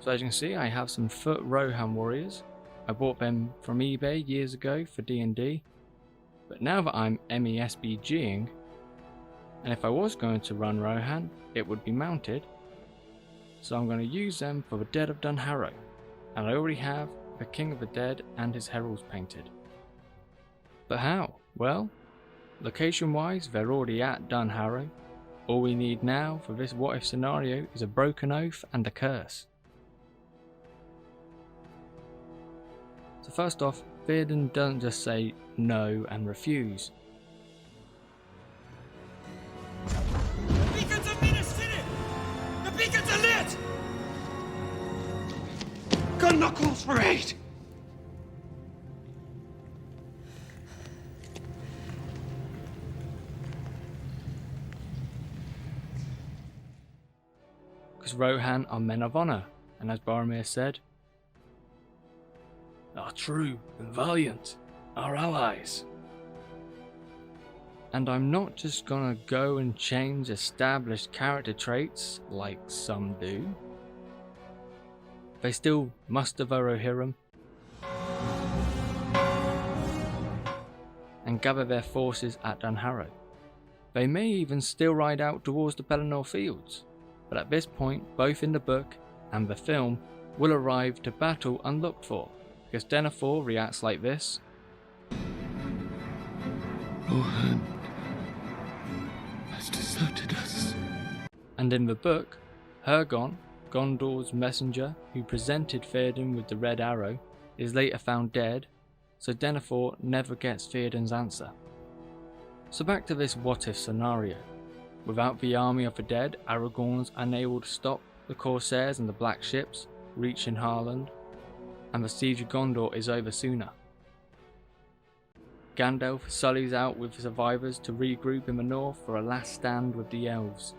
So as you can see, I have some foot Rohan warriors. I bought them from eBay years ago for D&D, but now that I'm MESBGing, and if I was going to run Rohan, it would be mounted, so I'm going to use them for the Dead of Dunharrow, and I already have the King of the Dead and his heralds painted. But how? Well, location wise they're already at Dunharrow. All we need now for this what if scenario is a broken oath and a curse. So first off, Theoden doesn't just say no and refuse. The beacons have been city! The beacons are lit! Gun knuckles for aid! Because Rohan are men of honour, and as Boromir said, are true and valiant, our allies. And I'm not just gonna go and change established character traits like some do. They still muster their Rohirrim and gather their forces at Dunharrow. They may even still ride out towards the Pelennor Fields, but at this point, both in the book and the film will arrive to battle unlooked for, because Denethor reacts like this. Rohan has deserted us. And in the book, Hergon, Gondor's messenger who presented Theoden with the red arrow, is later found dead, so Denethor never gets Theoden's answer. So back to this what if scenario. Without the army of the dead, Aragorn's unable to stop the Corsairs and the Black Ships reaching Harland, and the siege of Gondor is over sooner. Gandalf sullies out with the survivors to regroup in the north for a last stand with the elves.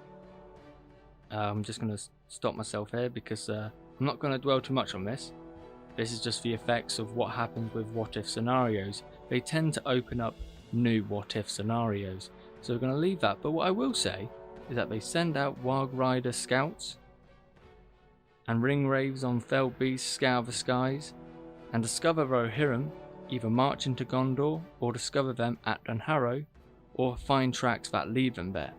I'm just going to stop myself here because I'm not going to dwell too much on this. This is just the effects of what happens with what if scenarios. They tend to open up new what if scenarios, so we're going to leave that. But what I will say is that they send out Wild Rider scouts and ringwraiths on fell beasts scour the skies and discover Rohirrim, either march into Gondor or discover them at Dunharrow or find tracks that lead them there.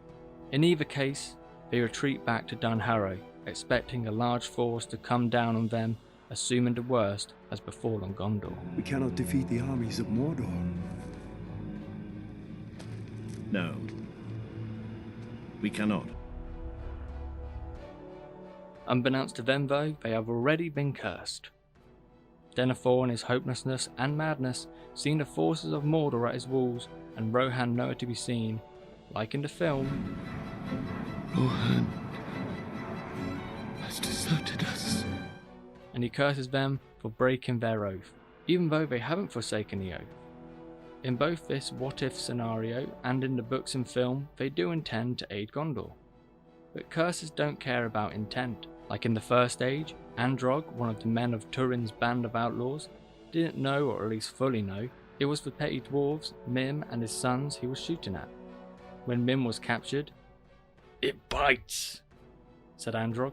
In either case, they retreat back to Dunharrow, expecting a large force to come down on them, assuming the worst has befallen Gondor. We cannot defeat the armies of Mordor. No, we cannot. Unbeknownst to them though, they have already been cursed. Denethor in his hopelessness and madness seeing the forces of Mordor at his walls and Rohan nowhere to be seen, like in the film. Rohan has deserted us. And he curses them for breaking their oath, even though they haven't forsaken the oath. In both this what if scenario and in the books and film, they do intend to aid Gondor. But curses don't care about intent. Like in the First Age, Androg, one of the men of Turin's band of outlaws, didn't know, or at least fully know, it was the petty dwarves, Mim and his sons he was shooting at. When Mim was captured, "It bites," said Androg,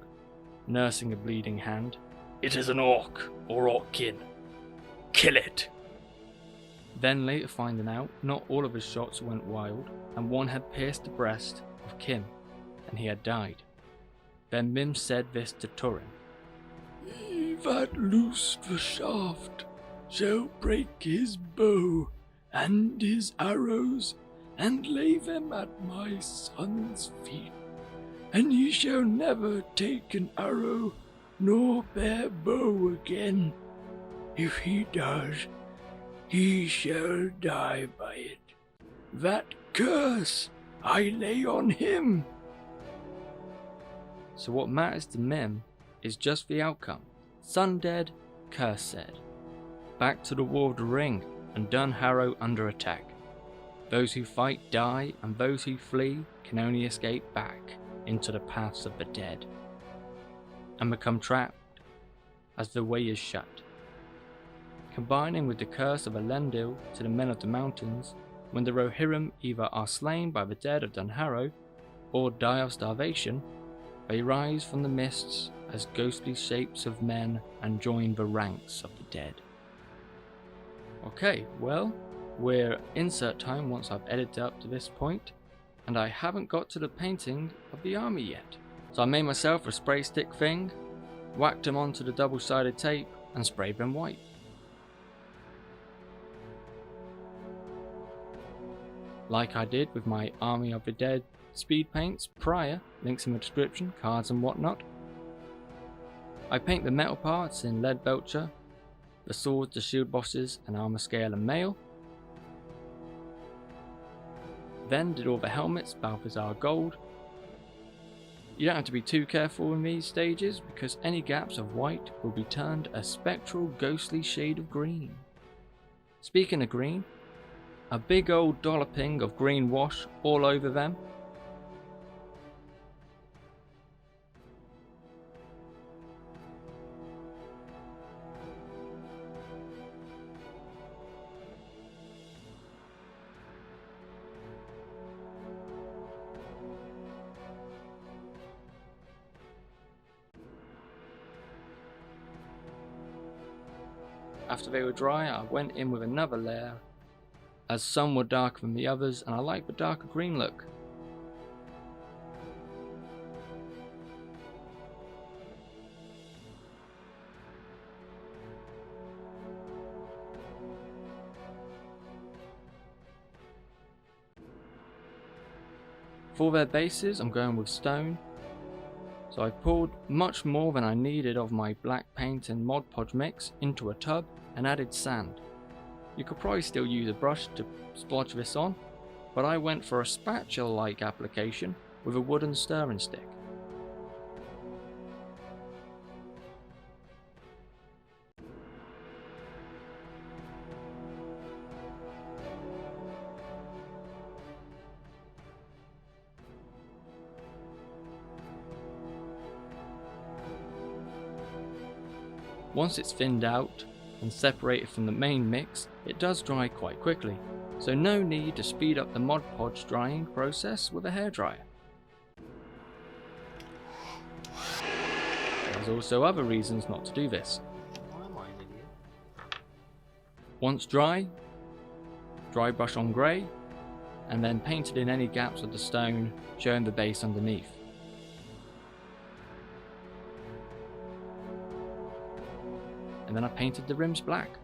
nursing a bleeding hand. "It is an orc, or orckin. Kill it." Then later finding out, not all of his shots went wild, and one had pierced the breast of Kim, and he had died. Then Mim said this to Turin: "He that loosed the shaft shall break his bow and his arrows, and lay them at my son's feet, and he shall never take an arrow nor bear bow again. If he does, he shall die by it. That curse I lay on him." So what matters to Mim is just the outcome. Son dead, curse said. Back to the War of the Ring and Dunharrow under attack. Those who fight die, and those who flee can only escape back into the paths of the dead and become trapped as the way is shut. Combining with the curse of Elendil to the men of the mountains, when the Rohirrim either are slain by the dead of Dunharrow or die of starvation, they rise from the mists as ghostly shapes of men and join the ranks of the dead. Okay, well, we're insert time once I've edited up to this point, and I haven't got to the painting of the army yet. So I made myself a spray stick thing, whacked them onto the double-sided tape, and sprayed them white. Like I did with my Army of the Dead speed paints prior, links in the description, cards and whatnot. I paint the metal parts in lead belcher, the swords, the shield bosses and armor scale and mail. Then did all the helmets, Balthazar gold. You don't have to be too careful in these stages because any gaps of white will be turned a spectral ghostly shade of green. Speaking of green, a big old dolloping of green wash all over them. After they were dry, I went in with another layer, as some were darker than the others, and I like the darker green look. For their bases, I'm going with stone. So I poured much more than I needed of my black paint and Mod Podge mix into a tub and added sand. You could probably still use a brush to splodge this on, but I went for a spatula-like application with a wooden stirring stick. Once it's thinned out and separated from the main mix, it does dry quite quickly, so no need to speed up the Mod Podge drying process with a hairdryer. There's also other reasons not to do this. Once dry brush on grey, and then painted in any gaps of the stone, showing the base underneath. And then I painted the rims black.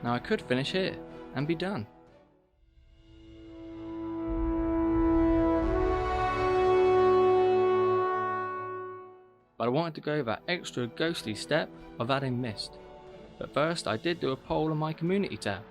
Now I could finish here and be done. But I wanted to go that extra ghostly step of adding mist. But first I did do a poll on my community tab.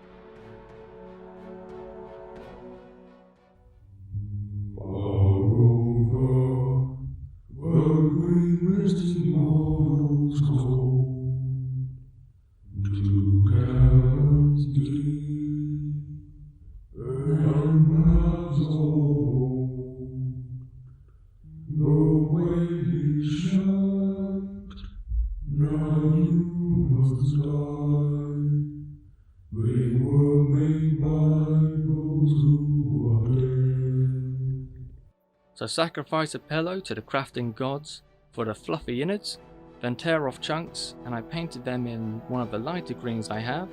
So sacrifice a pillow to the crafting gods for the fluffy innards, then tear off chunks, and I painted them in one of the lighter greens I have.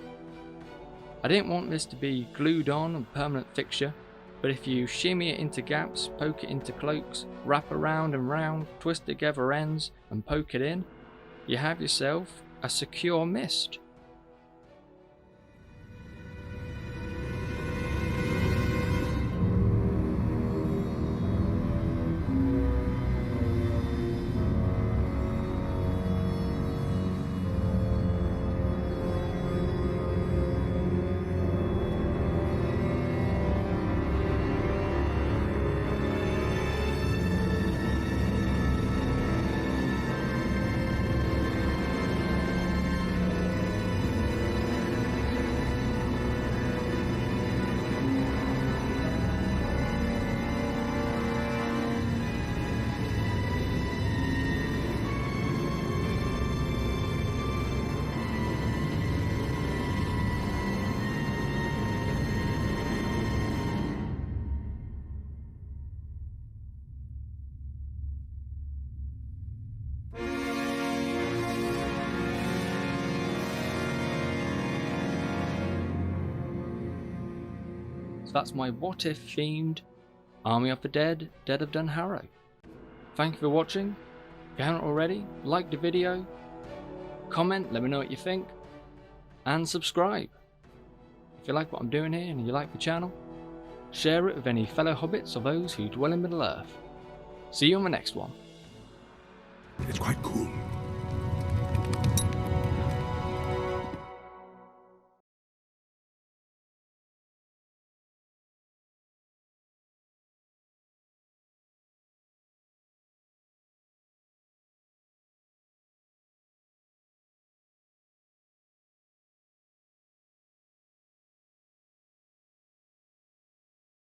I didn't want this to be glued on and permanent fixture, but if you shimmy it into gaps, poke it into cloaks, wrap around and round, twist together ends and poke it in, you have yourself a secure mist. that's my what if themed Army of the Dead, Dead of Dunharrow. Thank you for watching. If you haven't already, like the video, comment, let me know what you think, and subscribe. If you like what I'm doing here and you like the channel, share it with any fellow hobbits or those who dwell in Middle Earth. See you on the next one. It's quite cool.